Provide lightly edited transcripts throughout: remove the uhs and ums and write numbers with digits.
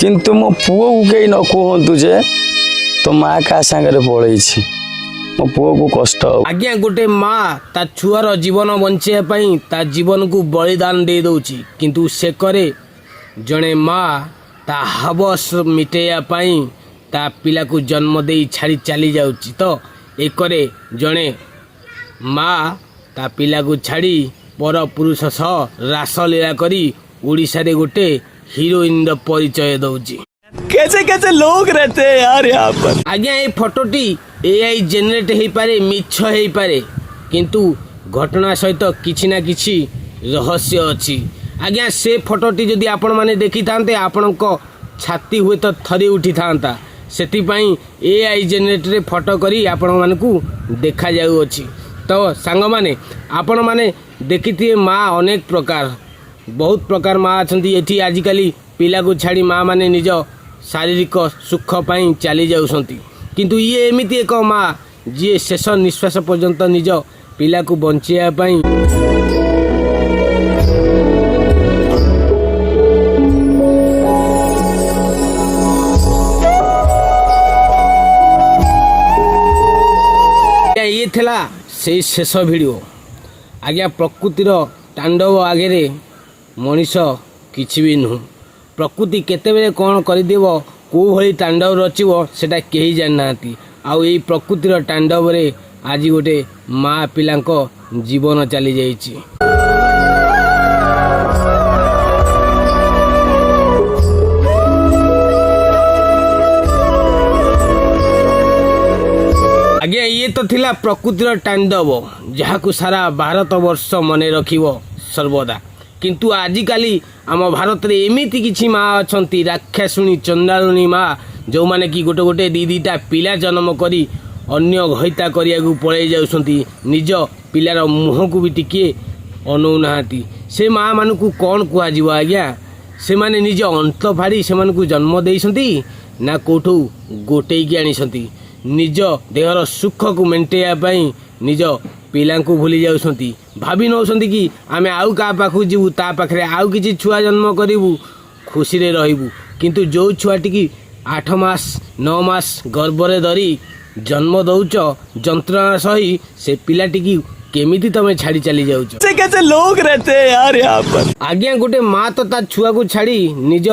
किंतु मो पुओ को कहीं न कहतु जे तो माँ क्या सांगे पड़े मो पुओ को कष्ट आज्ञा गोटे माँ ता छुआर जीवन बंचाई ता जीवन को बलिदान दे दौची किंतु से करे जड़े माँ ता हवस मिटेयापाई ता पिला को जन्म दे छाड़ी चली जाउची तो एकरे जड़े माँ ता पिला को छाड़ी पर पुरुष सह रासलीला करी ओडिशा रे गोटे हीरोइन परिचय दौची। कैसे कैसे लोग रहते हैं यार यहाँ पर। आज्ञा ये फोटोटी एआई जेनेरेट हो पारे मिछ हो पारे किंतु घटना सहित किछि ना किछि रहस्य अछि। आज्ञा से फोटोटी जदि आपण माने देखि थांते आपणक छाती हुए तो थरी उठी थांता सेतिपाई एआई जेनेरेट रे फोटो करी आपण मानकू देखा जाउ अछि। तो सांग माने आपण माने देखिथिए माँ अनेक प्रकार बहुत प्रकार माँ अछंती एठी आजिकाली पिला को छाड़ी माँ माने निज शारीरिक सुख पाई चली जाउसंती किंतु ये एमिति एक माँ जी शेष निश्वास पर्यंत निज पिला को बंचाइया पाई ये थिला से शेष वीडियो। आज्ञा प्रकृतिर तांडव आगे मनीष किछि भी नुह। प्रकृति केतेबेले कौन करदेव कौ भली तांडव रचिव सेटा केही जाना आउ ये प्रकृतिर तांडव रे आज गोटे माँ पिलांक जीवन चली जाइछि। आज्ञा ये तो थिला प्रकृतिर तांडव जहाकू सारा भारत वर्ष मने रखिव सर्वदा किंतु आजिकाली आम भारत रे एमिति किछि माँ अछंती राक्षसुणी चंडालुणी माँ जो माने कि गोटे गोटे दीटा पिला जन्म करी अन्य घईता करिया को पळै जाउसंती निज पिलार मुह को भी टिके अनौ नाहांती। से माँ मानकू कौन कुआ जीव आज्ञा से माने निज अंत फाड़ी से मानकू जन्म देइसंती ना कोठू गोटेई की आनिसंती निज देहर सुख को मेंटेया पाई निज पिला को भूली जाउसंती भाभी नौसंती कि आमे आउ का पाखु जीवु ता पाखरे आउ किछि छुआ जन्म करिवु खुशी रे रहिबु किंतु जो छुआटी की 8 मास 9 मास गर्भरे धरी जन्म दउच जंत्रणा सही से पिलाटी की केमिति तमे छाड़ी चली जाउच। कैसे कैसे लोग रहते हैं यार यहाँ पर। आज्ञा गोटे माँ तो ता छुआ को छाड़ी निज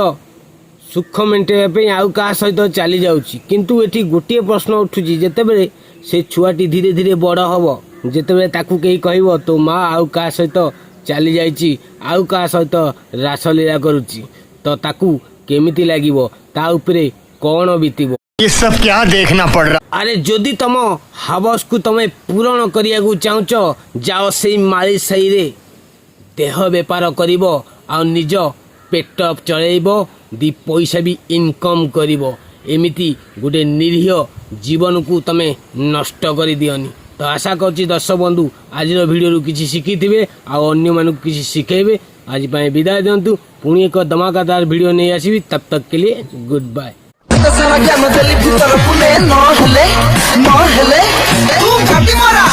सुख मेंटेया पे आउ का सहित चली जाउची किंतु एठी गोटे प्रश्न उठुची जेतेबेले से छुआटी धीरे धीरे बड़ हबो जेतेबेले ताकू केही कहबो तो माँ आउ का सहित चली जाइची आउ का सहित रासलीला करूची तो ताकू केमिति लागिवो ता उपरे कौन बीतिबो। ये सब क्या देखना पड़ रहा। अरे जदि तुम हवस को तमे पूरण करिया को चाहुच जाओ से माली सही रे देह बेपार करिवो आ निज पेट चलेइबो दी पैसा भी इनकम करिवो एमिति गोटे निरीह जीवन को तमे नष्ट करि दियनी। तो आशा करछि दर्शक बंधु आज वीडियो किसी शिखिथिबे आ अन्य मानक किसी शिखेबे। आज पाए विदाय दियंतु पुणी एक धमाकादार वीडियो नहीं आसीबी तब तक के लिए गुड बाय। न हेले तू घाटी मारा